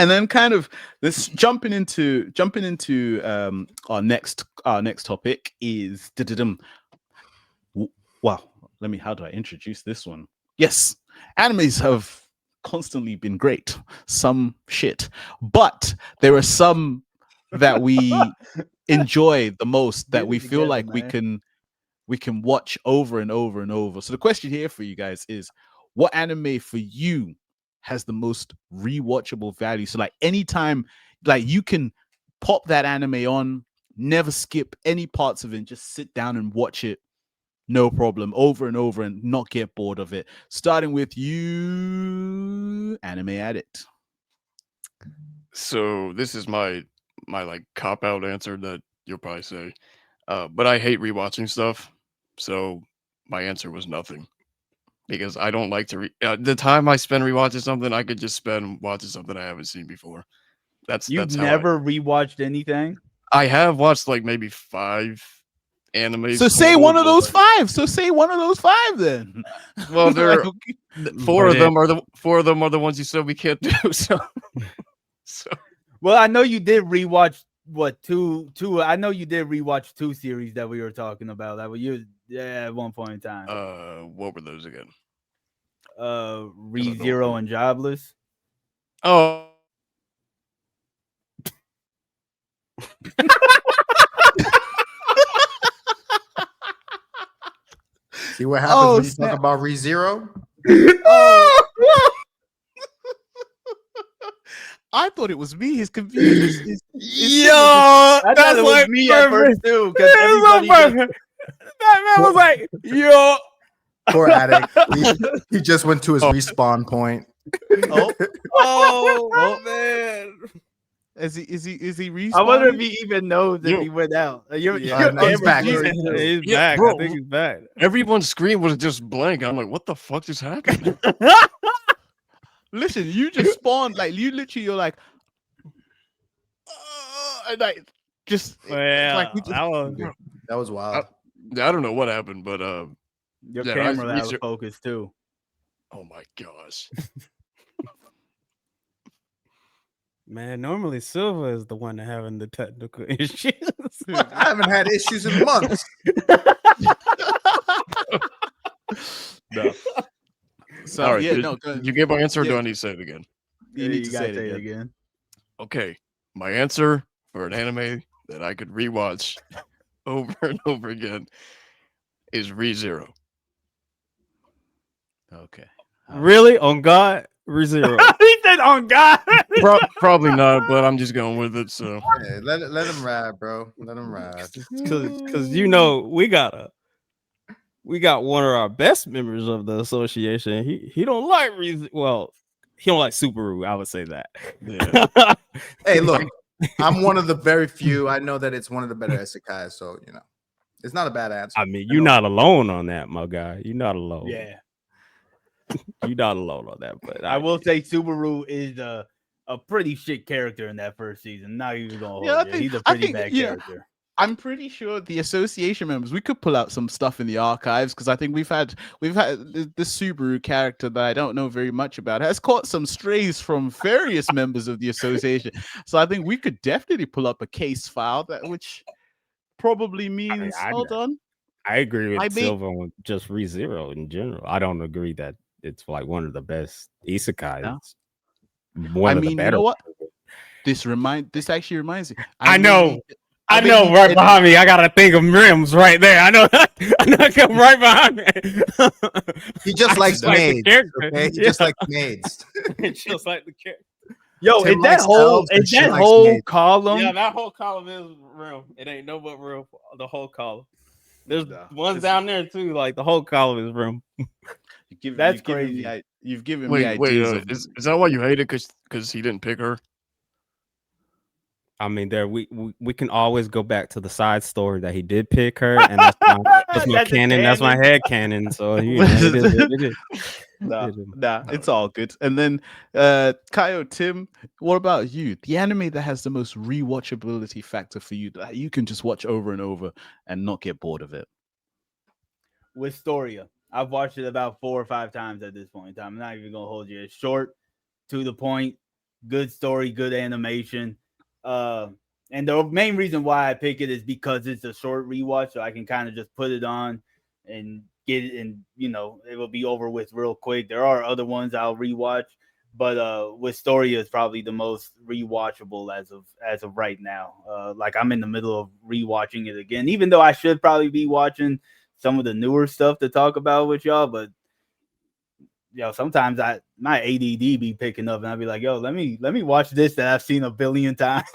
And then kind of this jumping into our next topic is wow, how do I introduce this one? Yes, animes have constantly been great, some shit, but there are some that we enjoy the most, that Get we it feel together, like man. we can watch over and over and over. So the question here for you guys is, what anime for you has the most rewatchable value? So like anytime, like you can pop that anime on, never skip any parts of it, just sit down and watch it, no problem, over and over, and not get bored of it. Starting with you, Anime Addict. So this is my like cop out answer that you'll probably say, but I hate rewatching stuff. So my answer was nothing because I don't like to. The time I spend rewatching something, I could just spend watching something I haven't seen before. You've That's how never rewatched anything? I have watched like maybe 5 animes So say total. one of those five. So say one of those five then. Well, there Like, four of them are the ones you said we can't do. So Well, I know you did rewatch two. I know you did rewatch 2 series that we were talking about that were you at one point in time. what were those again? ReZero and Jobless. Oh. See what happens when you talk about ReZero? I thought it was me. He's confused. Yo, I thought it was me at first too, because everybody that man was like, yo. Poor addict. He just went to his respawn point. Oh man. Is he respawned? I wonder if he even knows that he went out. He's back. He's Yeah, back. bro. I think he's back. Everyone's screen was just blank. I'm like, what the fuck just happened? Listen, you just spawned, like you literally, you're like, and like just Well, like That was wild. I don't know what happened, but Your yeah, camera out of focus too. oh my gosh. Man, normally Silva is the one having the technical issues. I haven't had issues in months. No. So All right, yeah, did no. you get my answer? Or do Yeah. I need to say it again? You need to gotta say it again. again. Okay, my answer for an anime that I could rewatch over and over again is ReZero. Okay. Really? On God? ReZero. He said, "On God." Probably not, but I'm just going with it. So Yeah, let him ride, bro. Let him ride. Because you know we got one of our best members of the association. He don't like well, he don't like Subaru. I would say that. yeah. Hey, look, I'm one of the very few. I know that it's one of the better isekais, so you know, it's not a bad answer. I mean, you're not alone on that, my guy. You're not alone. Yeah, You're not alone on that. But I will say Subaru is a pretty shit character in that first season. Not even gonna hold you. He's a pretty bad character. I'm pretty sure the association members, we could pull out some stuff in the archives, because I think we've had the Subaru character that I don't know very much about has caught some strays from various members of the association. So I think we could definitely pull up a case file which probably means hold on. I agree with Silva on just ReZero in general. I don't agree that it's like one of the best isekai. No. One of the better. You know what? This actually reminds me. I know right behind me. I gotta think of rims right there. I know come right behind me. He just likes maids. Okay? He just likes maids. Just like the character. Yo, Tim is that whole column? Yeah, that whole column is real. It ain't no but real. The whole column. There's ones down there too. Like the whole column is real. That's crazy. You've given me ideas. Wait, is that why you hate it? Because he didn't pick her? I mean, we can always go back to the side story that he did pick her, and that's my canon. That's my head canon. So you know, it is. Nah, it's all good. And then, Kaio, Tim, what about you? The anime that has the most rewatchability factor for you, that you can just watch over and over and not get bored of it. Wistoria. I've watched it about 4 or 5 times at this point in time. I'm not even gonna hold you. It's short, to the point, good story, good animation. And the main reason why I pick it is because it's a short rewatch, so I can kind of just put it on and get it, and it will be over with real quick. There are other ones I'll rewatch, but Wisteria is probably the most rewatchable as of right now. Like I'm in the middle of rewatching it again, even though I should probably be watching some of the newer stuff to talk about with y'all, but sometimes my ADD be picking up, and I'll be like, "Yo, let me watch this that I've seen a billion times."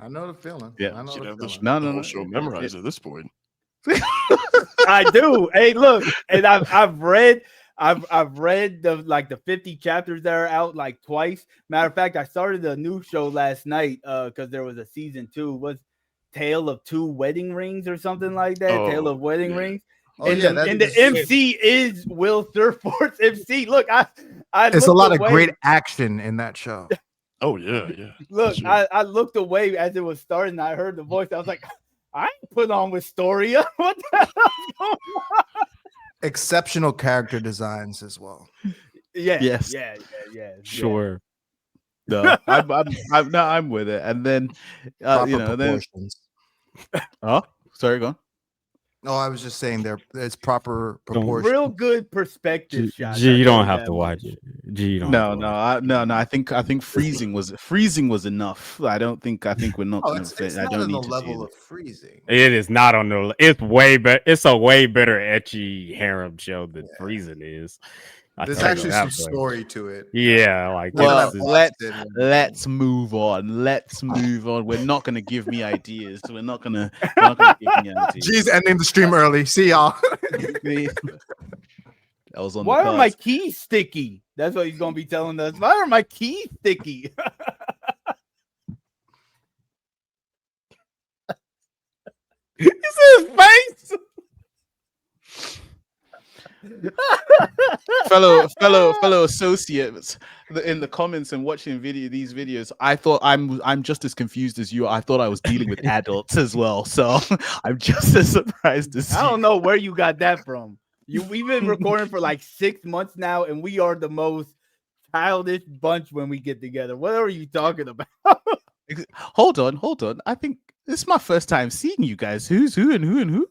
I know the feeling. Yeah. I know Should the have feeling. the whole show memorized at this point. I do. Hey, look, and I've read the 50 chapters that are out like twice. Matter of fact, I started a new show last night because there was a season 2. Was Tale of Two Wedding Rings or something like that? Tale of Wedding Rings. Oh, and yeah, the MC is Will Surford's MC. Look, I It's a lot of away. great action in that show. Oh yeah. Look, Sure. I looked away as it was starting. I heard the voice. I was like, I ain't put on Wisteria. What the hell is going on? Exceptional character designs as well. Yeah. Yes. Yeah. Sure. No, I'm with it. And then, Proper then, proportions. oh, sorry, go on. No, I was just saying it's proper Don't- proportions. Real good perspective shots. G, I you tell don't have that to much. watch it. G, you don't. No, have to no, watch it. I think freezing was enough. I think we're not Oh, gonna it's fit. I not don't on the need to see level it. of freezing. It is not on the. It's way better. It's a way better etchy harem show than Freezing is. I There's tell you actually that some much. story to it. Yeah, like Given Well, I've it's- watched it and- let's move on. Let's move on. We're not gonna give me ideas. We're not gonna give me ideas. G's ending the stream early. See y'all. That was on Why the are my cards. keys sticky? That's what he's gonna be telling us. Why are my keys sticky? you see his face. fellow associates in the comments and watching these videos, I thought I'm just as confused as you. I thought I was dealing with adults as well, so I'm just as surprised as I you. don't know where you got that from. We've been recording for like 6 months now, and we are the most childish bunch when we get together. What are you talking about? Hold on. I think this is my first time seeing you guys. Who's who and who and who?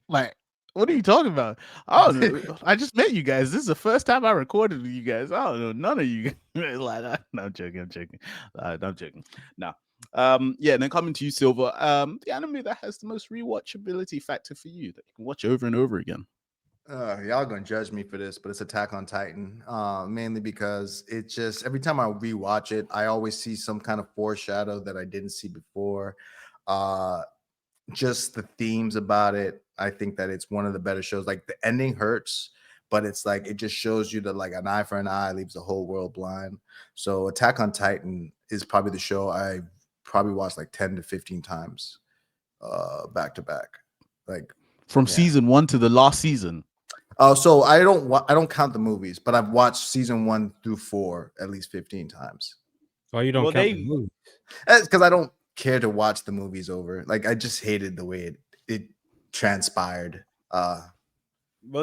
Like, what are you talking about? I don't know. I just met you guys. This is the first time I recorded with you guys. I don't know none of you. Like, no, I'm joking. I'm joking. No. Yeah. And then coming to you, Silver. The anime that has the most rewatchability factor for you that you can watch over and over again. Y'all gonna judge me for this, but it's Attack on Titan. Mainly because it just every time I rewatch it, I always see some kind of foreshadow that I didn't see before. Just the themes about it. I think that it's one of the better shows. Like the ending hurts, but it's like it just shows you that like an eye for an eye leaves the whole world blind. So Attack on Titan is probably the show I probably watched like 10 to 15 times back to back. Like From season 1 to the last season. So I don't count the movies, but I've watched season 1 through 4 at least 15 times. Why you don't count the movie? That's because I don't care to watch the movies over. Like I just hated the way it transpired. Well,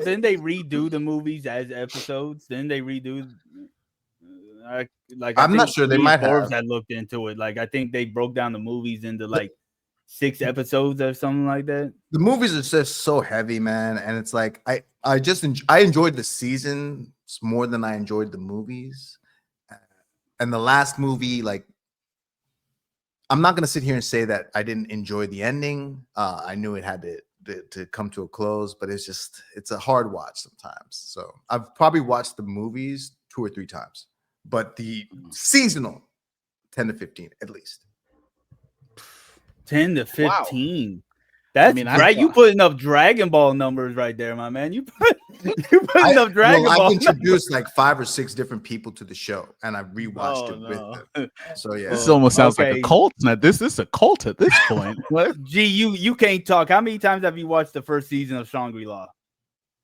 then they redo the movies as episodes. Then they redo. I'm not sure they might have. That looked into it. Like I think they broke down the movies into like 6 episodes or something like that. The movies are just so heavy, man, and it's like I enjoyed the season more than I enjoyed the movies. And the last movie, like, I'm not gonna sit here and say that I didn't enjoy the ending. I knew it had to come to a close, but it's a hard watch sometimes. So I've probably watched the movies 2 or 3 times, but the seasonal 10 to 15 at least. 10 to 15. Wow. That's right. You putting up Dragon Ball numbers right there, my man. You putting up Dragon Ball. I've introduced like 5 or 6 different people to the show, and I rewatched it with them. So yeah, this almost sounds like a cult. Now this is a cult at this point. Gee, you can't talk. How many times have you watched the first season of Shangri-La?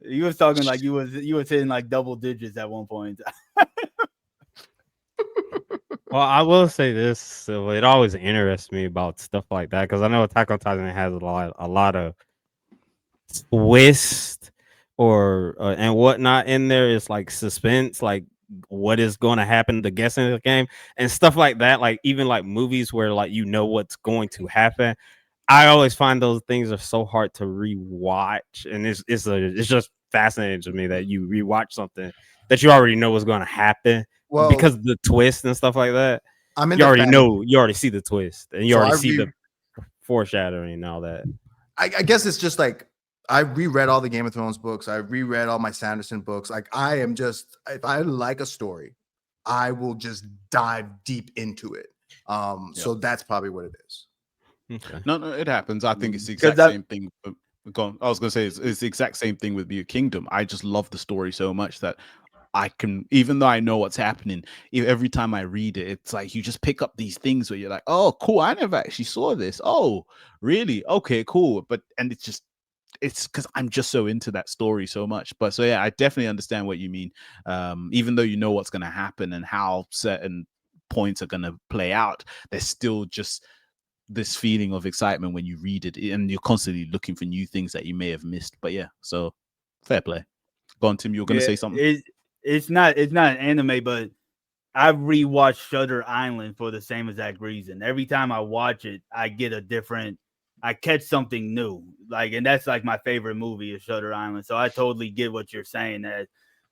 You was talking like you was hitting like double digits at one point. Well, I will say this. So it always interests me about stuff like that because I know Attack on Titan has a lot of twist, or and whatnot in there. It's like suspense, like what is going to happen, the guessing of the game and stuff like that. Like even like movies where like you know what's going to happen. I always find those things are so hard to rewatch, and it's just fascinating to me that you rewatch something that you already know what's going to happen Well, because of the twist and stuff like that. I'm in You the already fan. know, you already see the twist, and you So already I see re- the foreshadowing and all that. I guess it's just like I reread all the Game of Thrones books. I reread all my Sanderson books. Like I am just, if I like a story, I will just dive deep into it. So that's probably what it is. Okay. No, it happens. I think it's the 'Cause exact that- same thing. Go on. I was gonna say it's the exact same thing with Your Kingdom. I just love the story so much that I can, even though I know what's happening, every time I read it, it's like you just pick up these things where you're like, oh, cool, I never actually saw this. Oh, really? Okay, cool. But and it's because I'm just so into that story so much. But so yeah, I definitely understand what you mean. Even though you know what's gonna happen and how certain points are gonna play out, there's still just this feeling of excitement when you read it, and you're constantly looking for new things that you may have missed. But yeah, so fair play. Go on, Tim. You were gonna Yeah, say something. it's not an anime, but I rewatched Shutter Island for the same exact reason. Every time I watch it, I get a different, I catch something new. Like, and that's like my favorite movie is Shutter Island. So I totally get what you're saying, that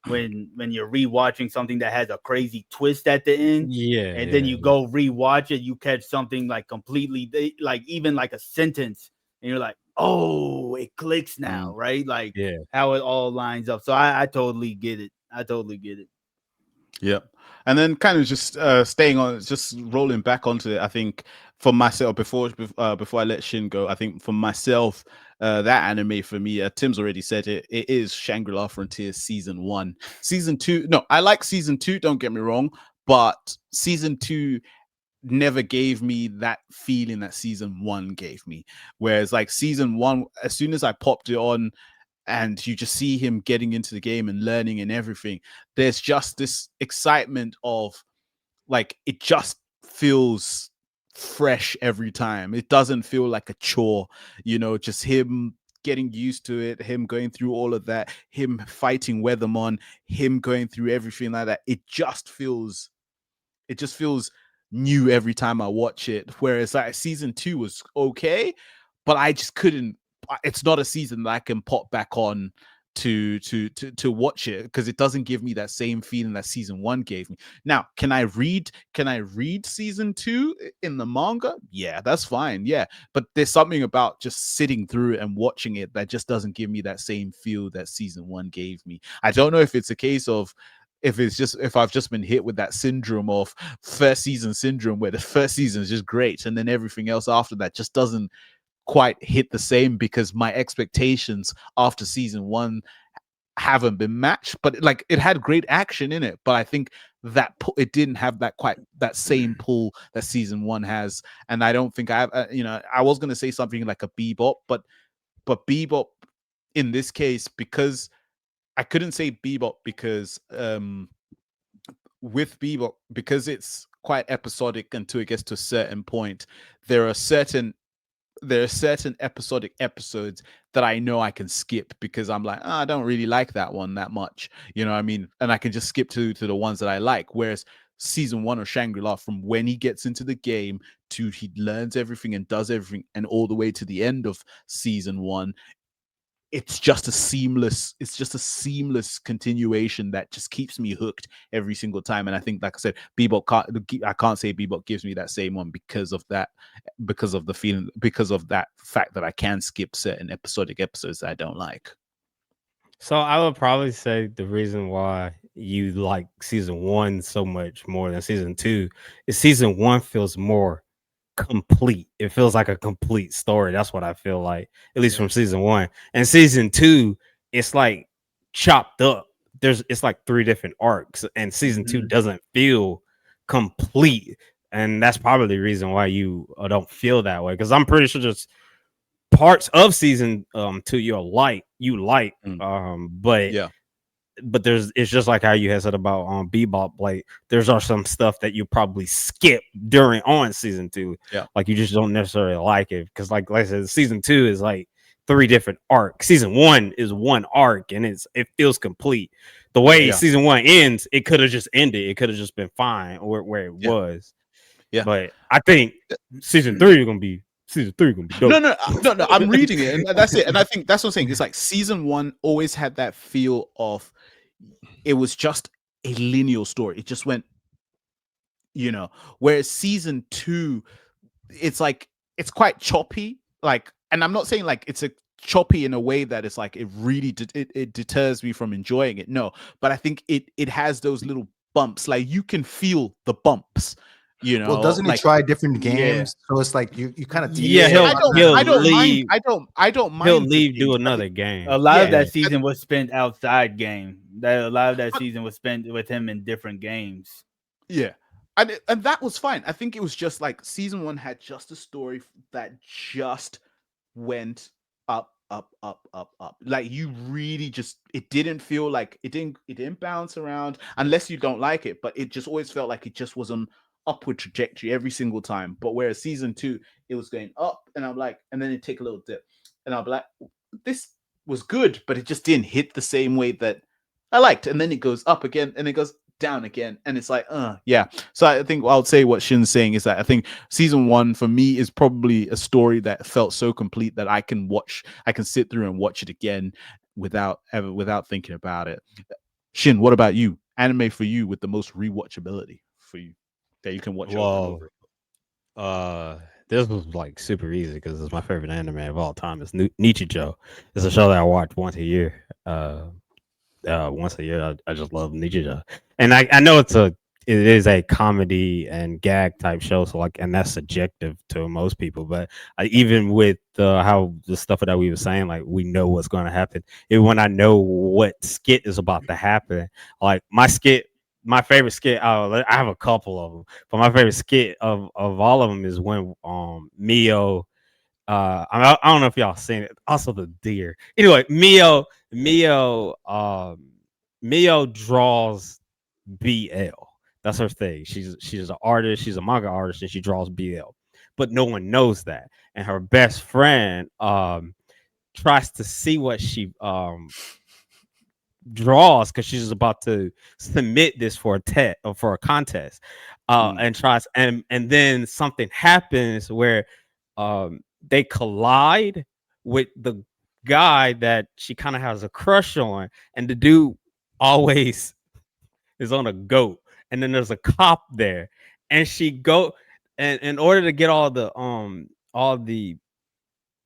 when you're rewatching something that has a crazy twist at the end, Yeah, and then you go rewatch it, you catch something like completely, like even like a sentence, and you're like, oh, it clicks now, right? Like yeah. how it all lines up. So I totally get it. I totally get it. Yeah. And then kind of just staying on, just rolling back onto it. I think for myself, before I let Shin go, I think for myself, that anime for me, Tim's already said it. It is Shangri-La Frontier season 1. Season 2, no, I like season 2. Don't get me wrong, but season 2 never gave me that feeling that season 1 gave me. Whereas like season 1, as soon as I popped it on, and you just see him getting into the game and learning and everything, there's just this excitement of like, it just feels fresh every time. It doesn't feel like a chore, just him getting used to it, him going through all of that, him fighting Weathermon, him going through everything like that. It just feels new every time I watch it. Whereas like season 2 was okay, but I just couldn't. It's not a season that I can pop back on to watch it, because it doesn't give me that same feeling that season 1 gave me. Now, can I read season 2 in the manga? Yeah, that's fine. Yeah, but there's something about just sitting through it and watching it that just doesn't give me that same feel that season 1 gave me. I don't know if it's a case of, if I've just been hit with that syndrome of first season syndrome, where the first season is just great and then everything else after that just doesn't quite hit the same, because my expectations after season 1 haven't been matched. But like, it had great action in it, but I think that it didn't have that same pull that season 1 has. And I don't think I have, I was going to say something like a Bebop, but Bebop in this case, because I couldn't say Bebop because with Bebop, because it's quite episodic until it gets to a certain point, there are certain episodic episodes that I know I can skip, because I'm like, I don't really like that one that much. You know what I mean? And I can just skip to the ones that I like. Whereas season 1 of Shangri-La, from when he gets into the game to he learns everything and does everything, and all the way to the end of season 1, it's just a seamless continuation that just keeps me hooked every single time. And I think, like I said, I can't say Bebop gives me that same one because of that, because of the feeling, because of that fact that I can skip certain episodic episodes that I don't like. So I would probably say the reason why you like season 1 so much more than season 2 is season 1 feels more complete. It feels like a complete story. That's what I feel like, at least from season 1. And season 2, it's like chopped up. It's like 3 different arcs, and season 2 doesn't feel complete. And that's probably the reason why you don't feel that way. Because I'm pretty sure just parts of season 2 you like, but Yeah. but it's just like how you had said about Bebop. Like, there's some stuff that you probably skip on season 2. Yeah. Like, you just don't necessarily like it because, like I said, season 2 is like 3 different arcs. Season 1 is one arc, and it feels complete. The way season 1 ends, it could have just ended. It could have just been fine where it was. Yeah. But I think season 3 is gonna be dope. No. I'm reading it, and that's it. And I think that's what I'm saying. It's like season 1 always had that feel of it was just a linear story. It just went, whereas season 2, it's like it's quite choppy. Like, and I'm not saying like it's a choppy in a way that it's like it really it deters me from enjoying it. No, but I think it has those little bumps. Like you can feel the bumps. Well, doesn't like, he try different games? So it's like you kind of he'll leave. I don't mind. He'll leave, do another game. A lot of that season was spent outside game. A lot of that season was spent with him in different games. Yeah. And that was fine. I think it was just like season 1 had just a story that just went up. Like you really just, it didn't feel like it didn't bounce around unless you don't like it, but it just always felt like it just was on upward trajectory every single time. But whereas season 2, it was going up, and I'm like, and then it take a little dip, and I'll be like, this was good, but it just didn't hit the same way that I liked. And then it goes up again, and it goes down again, and it's like, yeah. So I think I would say what Shin's saying is that I think season 1 for me is probably a story that felt so complete that I can sit through and watch it again without thinking about it. Shin, what about you? Anime for you with the most rewatchability for you that you can watch over and over. This was like super easy because it's my favorite anime of all time. It's Nichijou. It's a show that I watch once a year. I just love Nichijou, and I know it is a comedy and gag type show, so like, and that's subjective to most people. But even with how the stuff that we were saying, like we know what's going to happen. Even when I know what skit is about to happen, like my favorite skit, I have a couple of them, but my favorite skit of all of them is when Mio. I don't know if y'all seen it. Also, the deer. Anyway, Mio draws BL. That's her thing. She's an artist. She's a manga artist, and she draws BL. But no one knows that. And her best friend tries to see what she draws because she's about to submit this for a contest. And tries and then something happens where they collide with the guy that she kind of has a crush on, and the dude always is on a goat, and then there's a cop there, and she go, and in order to get all the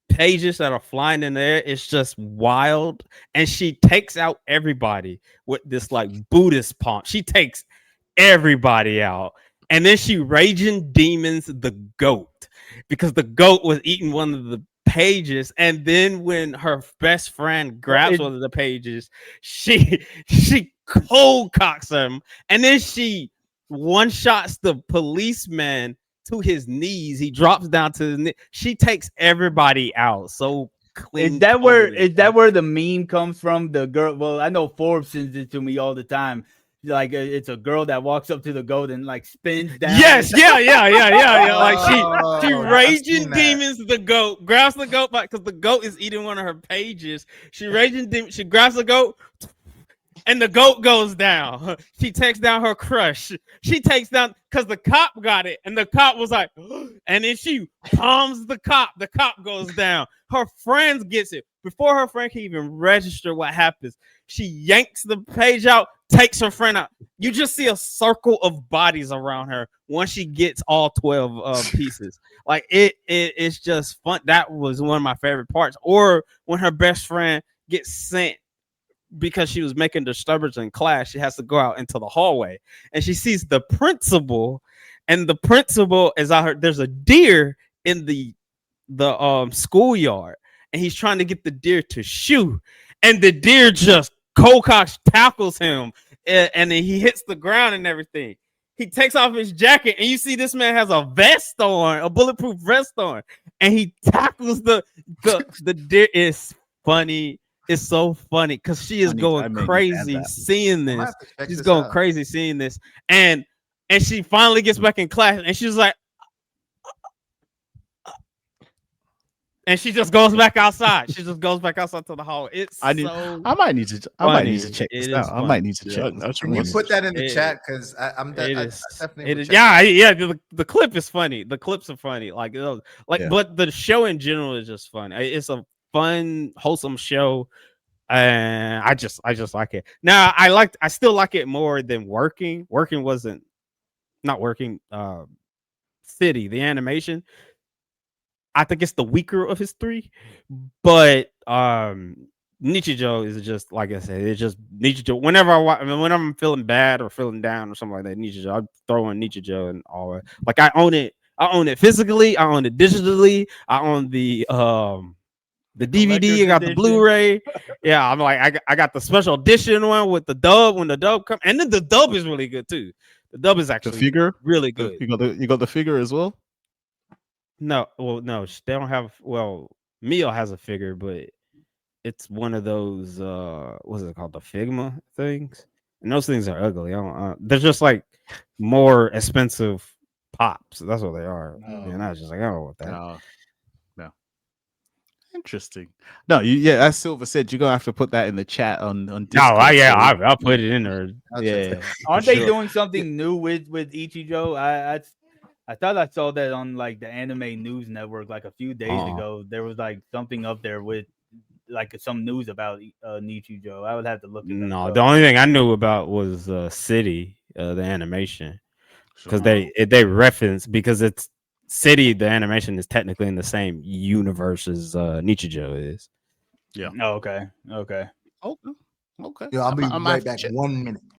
pages that are flying in there, it's just wild, and she takes out everybody with this like Buddhist pomp. She takes everybody out, and then she raging demons the goat because the goat was eating one of the pages, and then when her best friend grabs one of the pages, she cold cocks him, and then she one shots the policeman to his knees. He drops down to his knee. She takes everybody out. So clean. Is that where the meme comes from? The girl. Well, I know Forbes sends it to me all the time. Like it's a girl that walks up to the goat and like spins down. Yes, yeah. Like she raging demons the goat, grabs the goat back because the goat is eating one of her pages. She raging demons. She grabs the goat, and the goat goes down. She takes down her crush. She takes down because the cop got it, and the cop was like, and then she palms the cop. The cop goes down. Her friend gets it before her friend can even register what happens. She yanks the page out, takes her friend out. You just see a circle of bodies around her once she gets all 12 pieces. Like it's just fun. That was one of my favorite parts. Or when her best friend gets sent because she was making disturbance in class, she has to go out into the hallway, and she sees the principal, and the principal is out here. There's a deer in the schoolyard, and he's trying to get the deer to shoot, and the deer just Cocox tackles him, and then he hits the ground and everything. He takes off his jacket, and you see this man has a vest on, a bulletproof vest on, and he tackles the deer. Is funny. It's so funny because she is going crazy seeing this. She's going crazy seeing this, and she finally gets back in class, and she's like, and she just goes back outside. She just goes back outside to the hall. It's I might need to funny. check this It out. is I might funny. need to Yeah, check. This that's out. Can you funny. put that in the It- chat? Because I'm It I is. definitely It would is. check Yeah, yeah. The clip is funny. The clips are funny. Like, Yeah. but the show in general is just fun. It's a fun, wholesome show, and I just like it. Now, I still like it more than Working. Working wasn't not working. City, the animation. I think it's the weaker of his three, but Nichijou is just like I said. It's just Nichijou. Whenever whenever I'm feeling bad or feeling down or something like that, Nichijou, I throw in Nichijou and all that. Like I own it. I own it physically. I own it digitally. I own the DVD. I Collector's got the edition. Blu-ray. Yeah, I'm like I got the special edition one with the dub when the dub comes, and then the dub is really good too. The dub is The actually figure. really good. You got the figure as well. No, well, no, they don't have. Well, Mio has a figure, but it's one of those. What's it called? The Figma things, and those things are ugly. I don't. They're just like more expensive pops. That's what they are. Oh. And I was just like, I don't want that. No. Interesting. No, yeah, as Silver said, you're gonna have to put that in the chat on No, Discord. I'll put it in there. I'll Yeah, check yeah. that. Aren't for they sure. doing something new with Ichijo? I thought I saw that on like the Anime News Network like a few days ago. There was like something up there with like some news about Nichijou. I would have to look it No, up. the only thing I knew about was City, the animation, because Sure. they reference because it's City. The animation is technically in the same universe as Nichijou is. Oh, okay. Okay. Okay. Yo, I'll be I might have right to back. check. 1 minute.